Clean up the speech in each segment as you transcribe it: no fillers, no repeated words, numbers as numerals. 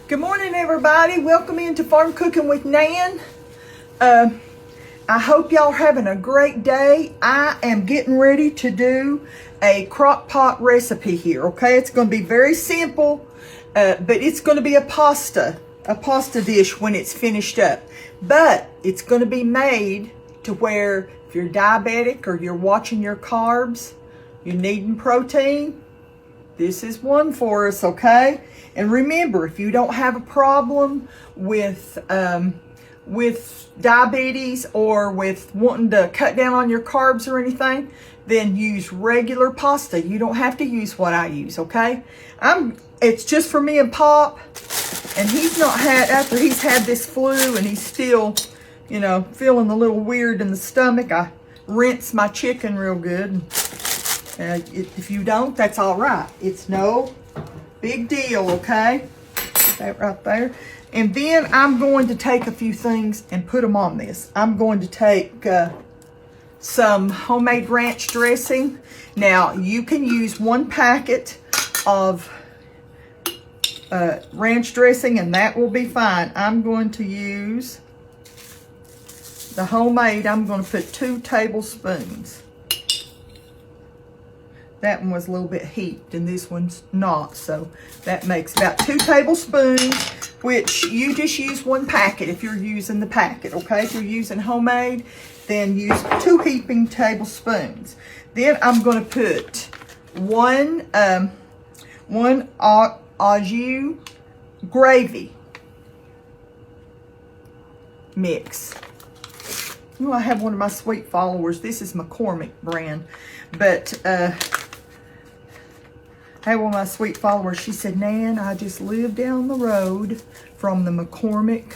Good morning, everybody. Welcome into Farm Cooking with Nan. I hope y'all are having a great day. I am getting ready to do a crock pot recipe here, okay? It's going to be very simple, but it's going to be a pasta dish when it's finished up. But it's going to be made to where if you're diabetic or you're watching your carbs, you're needing protein, this is one for us, okay? And remember, if you don't have a problem with diabetes or with wanting to cut down on your carbs or anything, then use regular pasta. You don't have to use what I use, okay? It's just for me and Pop, and he's not had, after he's had this flu and he's still, you know, feeling a little weird in the stomach, I rinse my chicken real good. If you don't, that's all right. It's no big deal, okay? Put that right there. And then I'm going to take a few things and put them on this. I'm going to take some homemade ranch dressing. Now, you can use 1 packet of ranch dressing and that will be fine. I'm going to use the homemade. I'm going to put 2 tablespoons. That one was a little bit heaped and this one's not, so that makes about 2 tablespoons, which you just use 1 packet if you're using the packet, okay? If you're using homemade, then use 2 heaping tablespoons. Then I'm going to put one au jus gravy mix. You know, I have one of my sweet followers. This is McCormick brand, but I had one of my sweet followers. She said, Nan, I just live down the road from the McCormick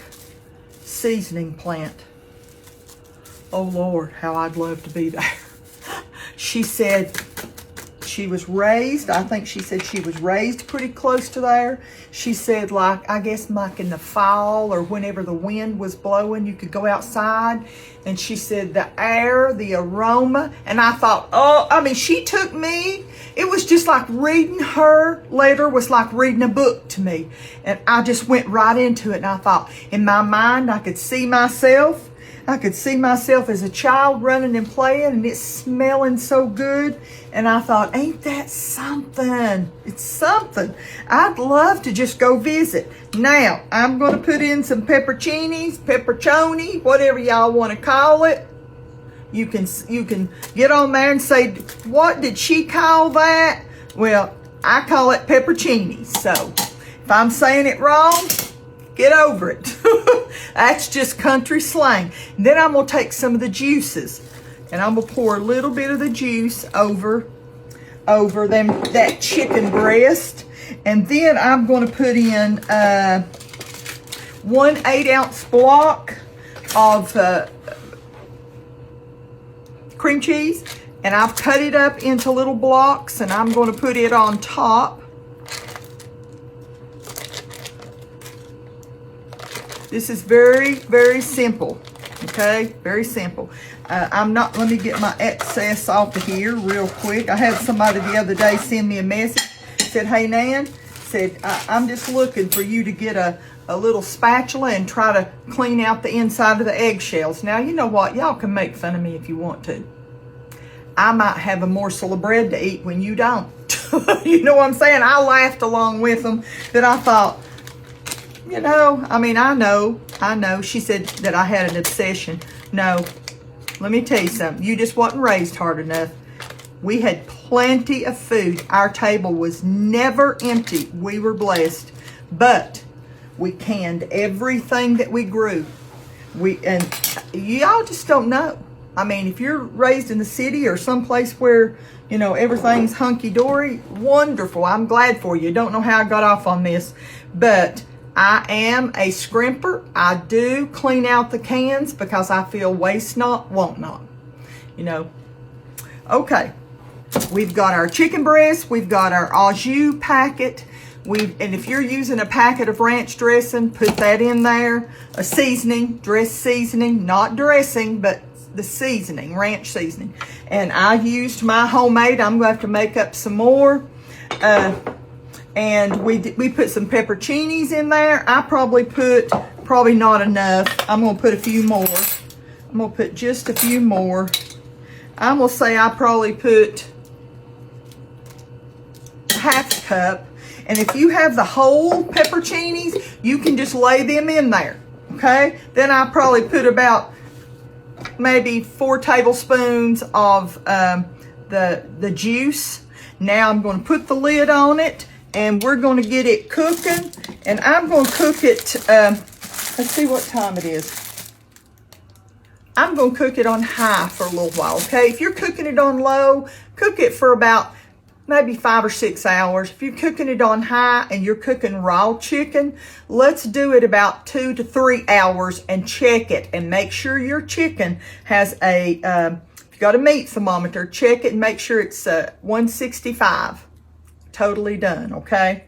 seasoning plant. Oh, Lord, how I'd love to be there. She said she was raised, I think she said she was raised pretty close to there. She said, like, I guess like in the fall or whenever the wind was blowing, you could go outside. And she said the air, the aroma, and I thought, oh, I mean, she took me. It was just like reading her later was like reading a book to me. And I just went right into it. And I thought, in my mind, I could see myself. I could see myself as a child running and playing, and it's smelling so good. And I thought, ain't that something? It's something. I'd love to just go visit. Now, I'm going to put in some pepperoni, whatever y'all want to call it. You can get on there and say, what did she call that? Well, I call it pepperoni. So, if I'm saying it wrong, get over it. That's just country slang. And then I'm going to take some of the juices. And I'm going to pour a little bit of the juice over that chicken breast. And then I'm going to put in 1 8-ounce block of cream cheese. And I've cut it up into little blocks. And I'm going to put it on top. This is very, very simple, okay? Very simple. let me get my excess off of here real quick. I had somebody the other day send me a message. Said, hey, Nan, said, I'm just looking for you to get a little spatula and try to clean out the inside of the eggshells. Now, you know what? Y'all can make fun of me if you want to. I might have a morsel of bread to eat when you don't. You know what I'm saying? I laughed along with them that I thought, you know, I mean, I know. She said that I had an obsession. No, let me tell you something. You just wasn't raised hard enough. We had plenty of food. Our table was never empty. We were blessed. But we canned everything that we grew. And y'all just don't know. I mean, if you're raised in the city or someplace where, you know, everything's hunky-dory, wonderful. I'm glad for you. Don't know how I got off on this, but I am a scrimper. I do clean out the cans because I feel waste not, want not, you know. Okay, we've got our chicken breast. We've got our au jus packet. And if you're using a packet of ranch dressing, put that in there. A seasoning, dress seasoning, not dressing, but the seasoning, ranch seasoning. And I used my homemade. I'm going to have to make up some more. And we put some pepperoncinis in there. I probably not enough. I'm gonna put a few more. I'm gonna put just a few more. I'm gonna say I probably put half a cup. And if you have the whole pepperoncinis, you can just lay them in there, okay? Then I probably put about maybe 4 tablespoons of the juice. Now I'm going to put the lid on it, and we're going to get it cooking. And I'm going to cook it, let's see what time it is. I'm going to cook it on high for a little while, okay? If you're cooking it on low, cook it for about maybe 5 or 6 hours. If you're cooking it on high and you're cooking raw chicken, let's do it about 2 to 3 hours and check it and make sure your chicken has a, if you got a meat thermometer, check it and make sure it's 165. Totally done, okay?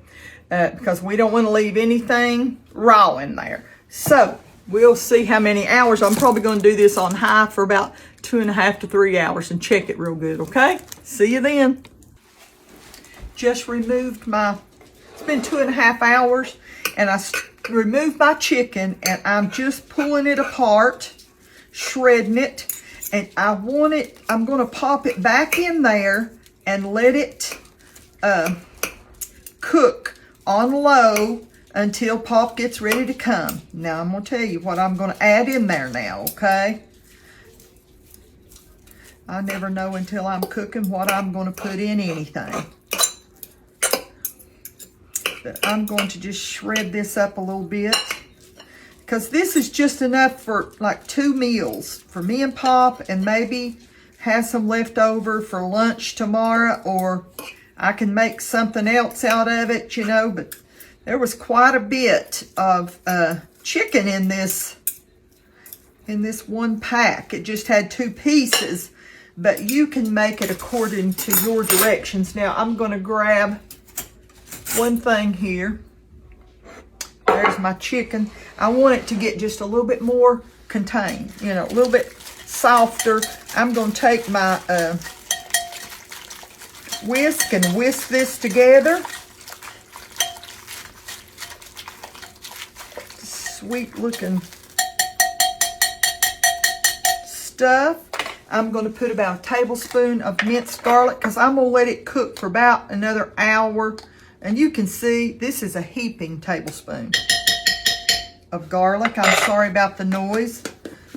Because we don't want to leave anything raw in there. So we'll see how many hours. I'm probably going to do this on high for about 2.5 to 3 hours and check it real good, okay? See you then. Just removed it's been 2.5 hours, and I removed my chicken, and I'm just pulling it apart, shredding it, and I'm going to pop it back in there and let it cook on low until Pop gets ready to come. Now I'm going to tell you what I'm going to add in there now, okay? I never know until I'm cooking what I'm going to put in anything. But I'm going to just shred this up a little bit, because this is just enough for like 2 meals for me and Pop, and maybe have some left over for lunch tomorrow, or I can make something else out of it, you know. But there was quite a bit of chicken in this one pack. It just had 2 pieces, but you can make it according to your directions. Now I'm going to grab one thing here. There's my chicken. I want it to get just a little bit more contained, you know, a little bit softer. I'm going to take my whisk and whisk this together. Sweet looking stuff. I'm going to put about a tablespoon of minced garlic, because I'm going to let it cook for about another hour. And you can see this is a heaping tablespoon of garlic. I'm sorry about the noise.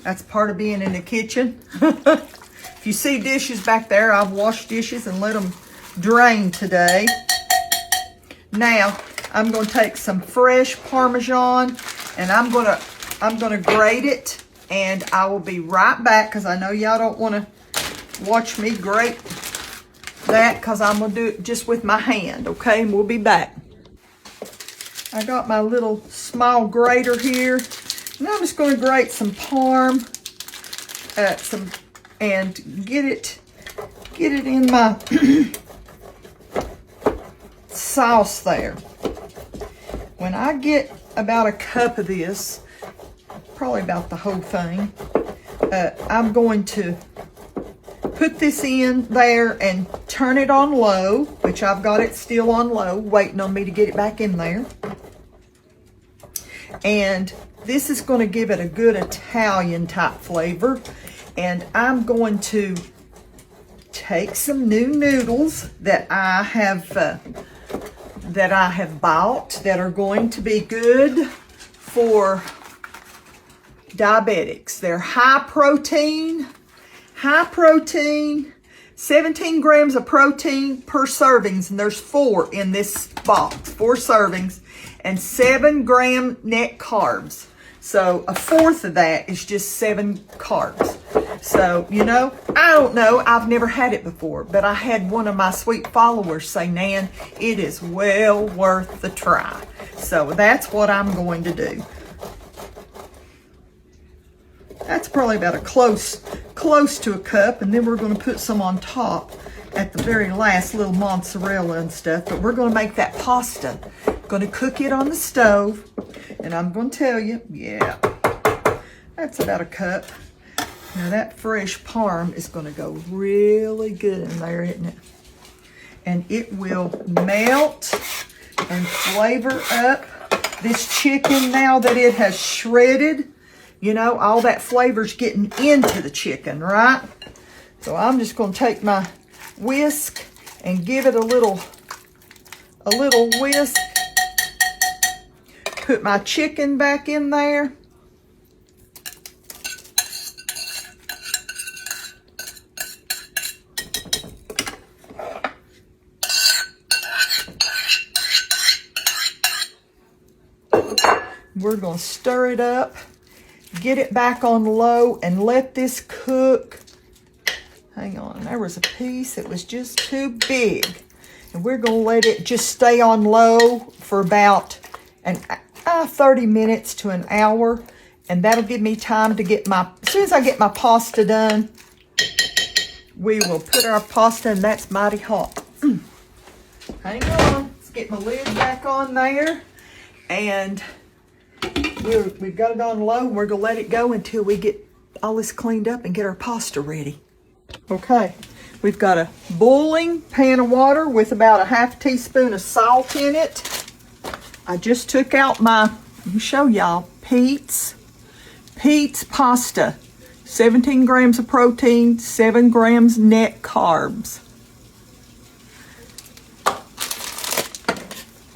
That's part of being in the kitchen. If you see dishes back there, I've washed dishes and let them drain today. Now, I'm going to take some fresh Parmesan, and I'm going to grate it, and I will be right back, because I know y'all don't want to watch me grate that, because I'm going to do it just with my hand, okay? And we'll be back. I got my little small grater here, and I'm just going to grate some parm, and get it in my sauce there. When I get about a cup of this, probably about the whole thing, I'm going to put this in there and turn it on low, which I've got it still on low, waiting on me to get it back in there. And this is going to give it a good Italian type flavor. And I'm going to take some new noodles that I have bought that are going to be good for diabetics. They're high protein, 17 grams of protein per servings, and there's 4 in this box, 4 servings, and 7-gram net carbs. So a fourth of that is just 7 carbs. So, you know, I don't know, I've never had it before, but I had one of my sweet followers say, Nan, it is well worth the try. So that's what I'm going to do. That's probably about a close to a cup, and then we're going to put some on top at the very last, little mozzarella and stuff. But we're going to make that pasta. Going to cook it on the stove, and I'm going to tell you, yeah, that's about a cup. Now that fresh parm is going to go really good in there, isn't it? And it will melt and flavor up this chicken now that it has shredded. You know, all that flavor's getting into the chicken, right? So I'm just going to take my whisk and give it a little whisk. Put my chicken back in there. We're going to stir it up, get it back on low, and let this cook. Hang on, there was a piece that was just too big. And we're going to let it just stay on low for about 30 minutes to an hour. And that'll give me time to get as soon as I get my pasta done, we will put our pasta, and that's mighty hot. Hang on, let's get my lid back on there. And we've got it on low, and we're going to let it go until we get all this cleaned up and get our pasta ready. Okay, we've got a boiling pan of water with about a half teaspoon of salt in it. I just took out let me show y'all, Pete's pasta. 17 grams of protein, 7 grams net carbs.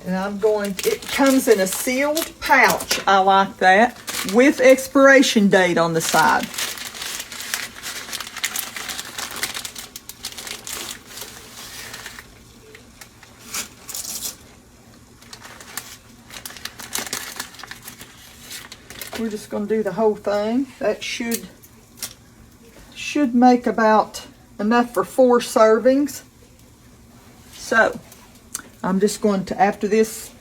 And it comes in a sealed pouch. I like that. With expiration date on the side. We're just going to do the whole thing. That should make about enough for 4 servings. So, I'm just going to, after this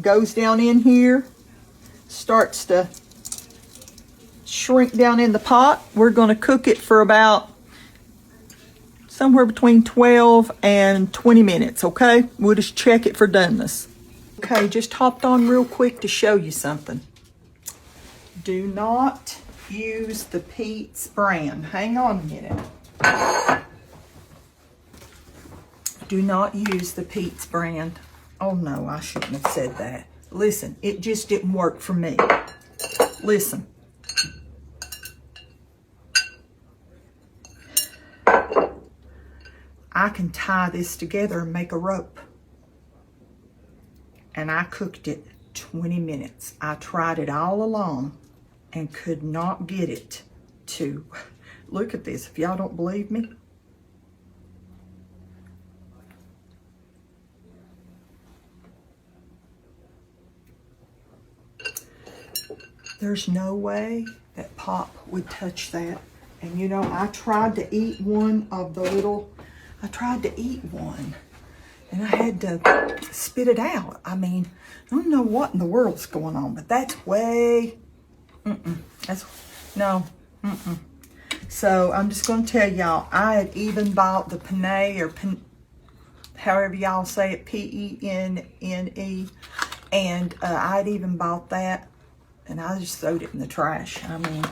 goes down in here, starts to shrink down in the pot, we're going to cook it for about somewhere between 12 and 20 minutes, okay? We'll just check it for doneness. Okay, just hopped on real quick to show you something. Do not use the Pete's brand. Hang on a minute. Do not use the Pete's brand. Oh no, I shouldn't have said that. Listen, it just didn't work for me. Listen. I can tie this together and make a rope. And I cooked it 20 minutes. I tried it all along and could not get it to, look at this, if y'all don't believe me. There's no way that Pop would touch that. And you know, I tried to eat one of the little, I tried to eat one and I had to spit it out. I mean, I don't know what in the world's going on, but that's way, So I'm just going to tell y'all, I had even bought the penne, or however y'all say it, P-E-N-N-E, and I had even bought that, and I just throwed it in the trash. I mean,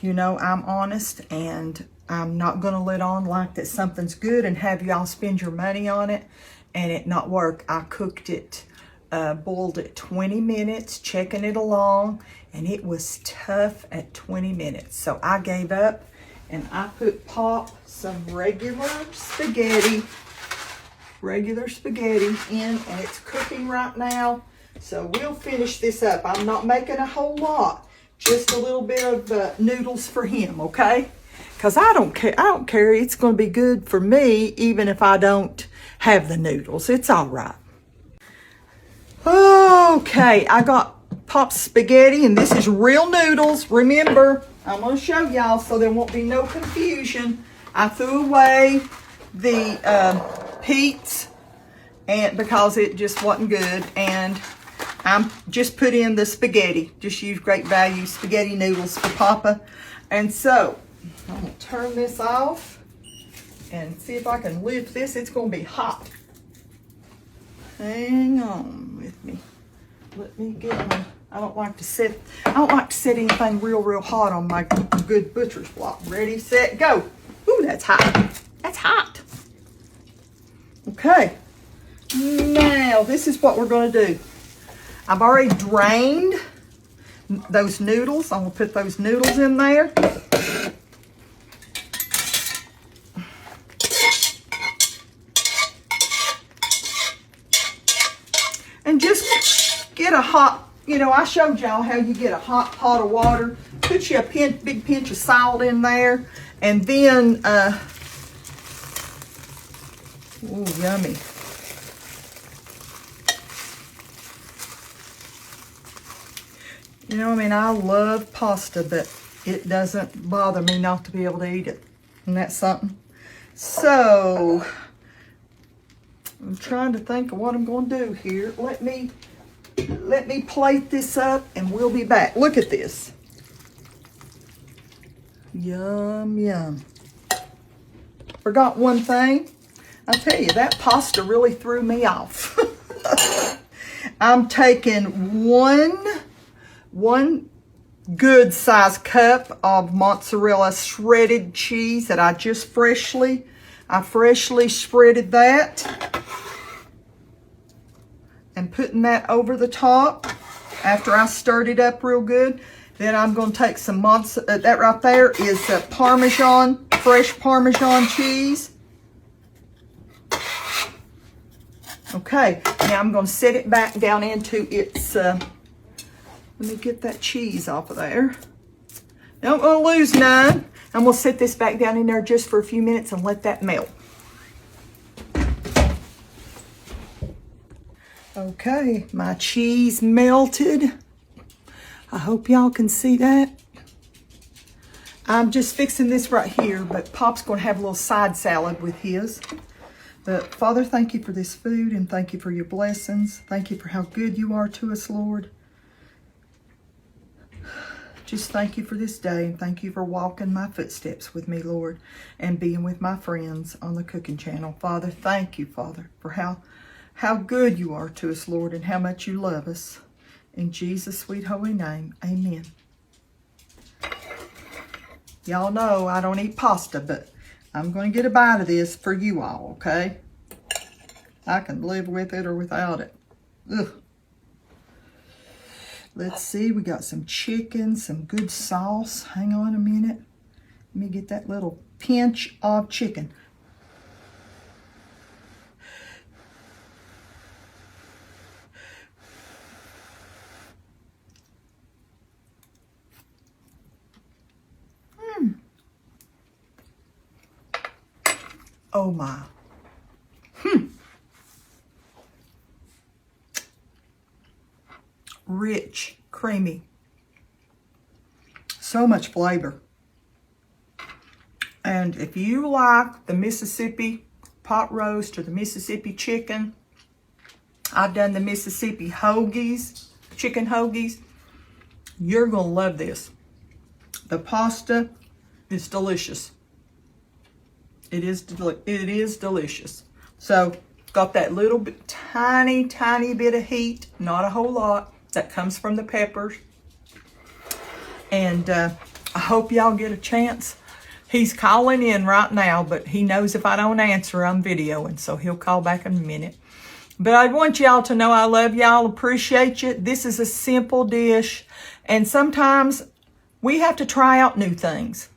you know, I'm honest, and I'm not going to let on like that something's good and have y'all spend your money on it and it not work. I cooked it, boiled it 20 minutes, checking it along, and it was tough at 20 minutes. So I gave up, and I put Pop some regular spaghetti in, and it's cooking right now. So we'll finish this up. I'm not making a whole lot, just a little bit of noodles for him, okay? Because I don't care. It's going to be good for me, even if I don't have the noodles. It's all right. Okay, I got Pop's spaghetti, and this is real noodles. Remember, I'm going to show y'all so there won't be no confusion. I threw away the Pete's and because it just wasn't good, and I'm just put in the spaghetti. Just use Great Value spaghetti noodles for Papa. And so I'm going to turn this off and see if I can lift this. It's going to be hot. Hang on with me. Let me get my, I don't like to set anything real hot on my good butcher's block. Ready, set, go. Ooh, that's hot. That's hot. Okay. Now, this is what we're going to do. I've already drained those noodles. I'm going to put those noodles in there. And just get a hot, you know, I showed y'all how you get a hot pot of water. Put you a big pinch of salt in there. And then, ooh, yummy. You know, I mean, I love pasta, but it doesn't bother me not to be able to eat it. Isn't that something? So, I'm trying to think of what I'm going to do here. Let me plate this up and we'll be back. Look at this. Yum, yum. Forgot one thing. I'll tell you, that pasta really threw me off. I'm taking one good size cup of mozzarella shredded cheese that I just freshly shredded that, and putting that over the top after I stirred it up real good. Then I'm going to take some that right there is Parmesan, fresh Parmesan cheese. Okay, now I'm going to set it back down into its, let me get that cheese off of there. Don't want to lose none. I'm going to set this back down in there just for a few minutes and let that melt. Okay, my cheese melted. I hope y'all can see that. I'm just fixing this right here, but Pop's going to have a little side salad with his. But Father, thank you for this food and thank you for your blessings. Thank you for how good you are to us, Lord. Just thank you for this day and thank you for walking my footsteps with me, Lord, and being with my friends on the cooking channel. Father, thank you, Father, for how good you are to us, Lord, and how much you love us. In Jesus' sweet holy name, amen. Y'all know I don't eat pasta, but I'm going to get a bite of this for you all, okay? I can live with it or without it. Ugh. Let's see, we got some chicken, some good sauce. Hang on a minute. Let me get that little pinch of chicken. Oh my. Rich, creamy. So much flavor. And if you like the Mississippi pot roast or the Mississippi chicken, I've done the Mississippi hoagies, chicken hoagies. You're going to love this. The pasta is delicious. It is delicious. So, got that little bit, tiny bit of heat, not a whole lot, that comes from the peppers. And I hope y'all get a chance. He's calling in right now, but he knows if I don't answer, I'm videoing, so he'll call back in a minute. But I want y'all to know I love y'all, appreciate you. This is a simple dish, and sometimes we have to try out new things.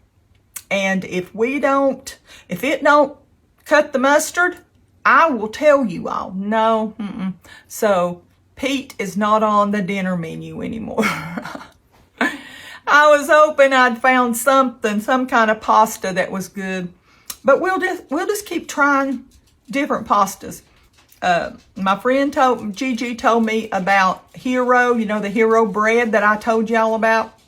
And if it don't cut the mustard, I will tell you all. No. So Pete is not on the dinner menu anymore. I was hoping I'd found some kind of pasta that was good. But we'll just keep trying different pastas. My friend Gigi told me about Hero, you know, the Hero bread that I told y'all about.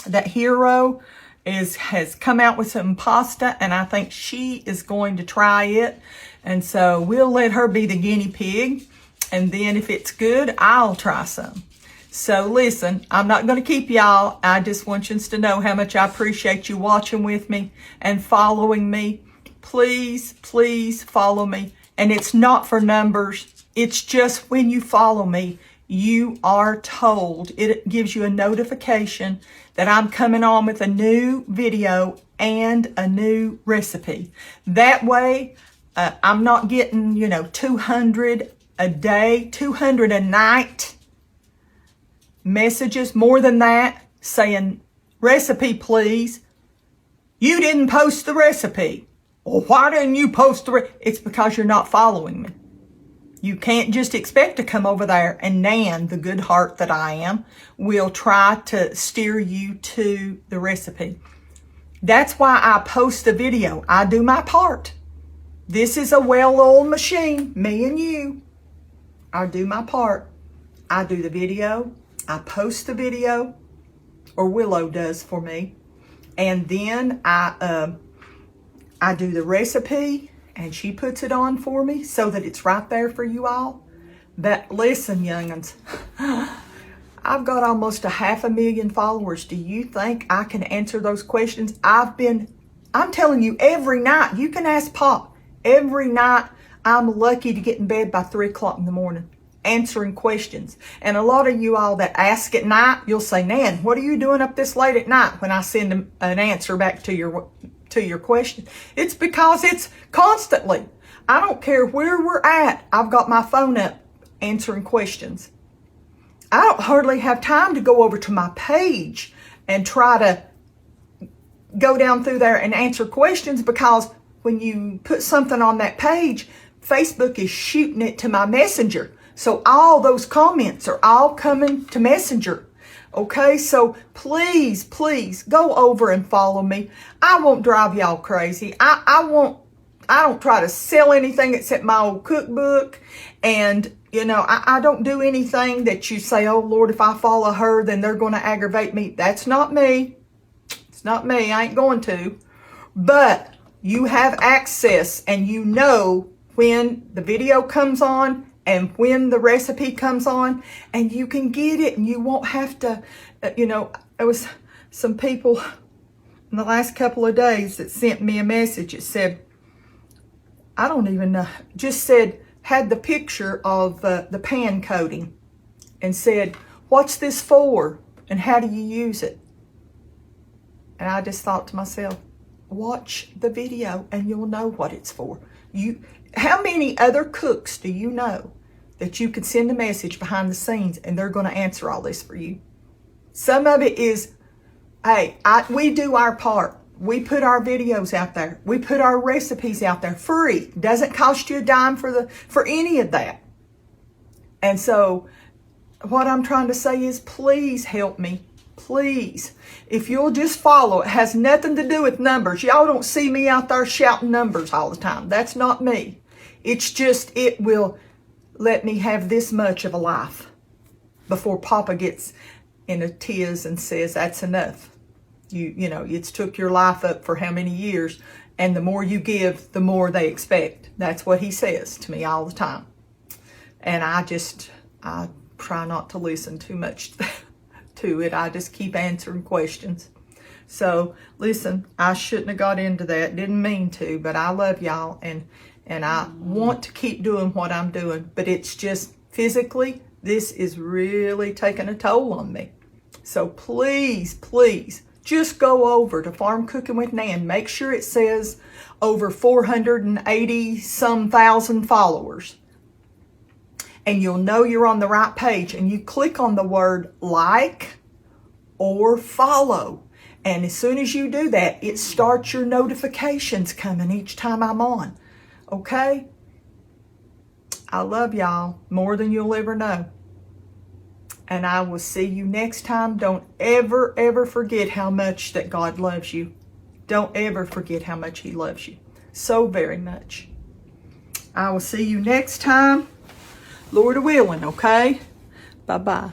That Hero has come out with some pasta, and I think she is going to try it. And so we'll let her be the guinea pig. And then if it's good, I'll try some. So listen, I'm not going to keep y'all. I just want you to know how much I appreciate you watching with me and following me. Please, please follow me. And it's not for numbers. It's just when you follow me, you are told. It gives you a notification that I'm coming on with a new video and a new recipe. That way, I'm not getting, 200 a day, 200 a night messages, more than that, saying, recipe, please. You didn't post the recipe. Well, why didn't you post the recipe? It's because you're not following me. You can't just expect to come over there, and Nan, the good heart that I am, will try to steer you to the recipe. That's why I post the video. I do my part. This is a well-oiled machine, me and you. I do my part. I do the video. I post the video, or Willow does for me. And then I do the recipe, and she puts it on for me so that it's right there for you all. But listen, young'uns, I've got almost 500,000 followers. Do you think I can answer those questions? I'm telling you, every night, you can ask Pop, every night I'm lucky to get in bed by 3 o'clock in the morning, answering questions. And a lot of you all that ask at night, you'll say, Nan, what are you doing up this late at night, when I send an answer back to your question? It's because it's constantly. I don't care where we're at. I've got my phone up answering questions. I don't hardly have time to go over to my page and try to go down through there and answer questions, because when you put something on that page, Facebook is shooting it to my messenger. So all those comments are all coming to Messenger. Okay, so please, please go over and follow me. I won't drive y'all crazy. I don't try to sell anything except my old cookbook. And, I don't do anything that you say, oh, Lord, if I follow her, then they're going to aggravate me. That's not me. It's not me. I ain't going to. But you have access, and you know when the video comes on and when the recipe comes on, and you can get it, and you won't have to, there was some people in the last couple of days that sent me a message. It said, I don't even know, just said, had the picture of the pan coating and said, what's this for and how do you use it? And I just thought to myself, watch the video and you'll know what it's for. How many other cooks do you know that you could send a message behind the scenes and they're going to answer all this for you? Some of it is, hey, we do our part. We put our videos out there. We put our recipes out there free. Doesn't cost you a dime for any of that. And so what I'm trying to say is, please help me. Please. If you'll just follow, it has nothing to do with numbers. Y'all don't see me out there shouting numbers all the time. That's not me. It's just, it will let me have this much of a life before Papa gets in a tiz and says, that's enough. It's took your life up for how many years, and the more you give, the more they expect. That's what he says to me all the time. And I try not to listen too much to it. I just keep answering questions. So listen, I shouldn't have got into that. Didn't mean to, but I love y'all, and I want to keep doing what I'm doing, but it's just physically, this is really taking a toll on me. So please, please, just go over to Farm Cooking with Nan. Make sure it says over 480 some thousand followers. And you'll know you're on the right page. And you click on the word like or follow. And as soon as you do that, it starts your notifications coming each time I'm on. Okay? I love y'all more than you'll ever know. And I will see you next time. Don't ever, ever forget how much that God loves you. Don't ever forget how much he loves you. So very much. I will see you next time. Lord willing, okay? Bye-bye.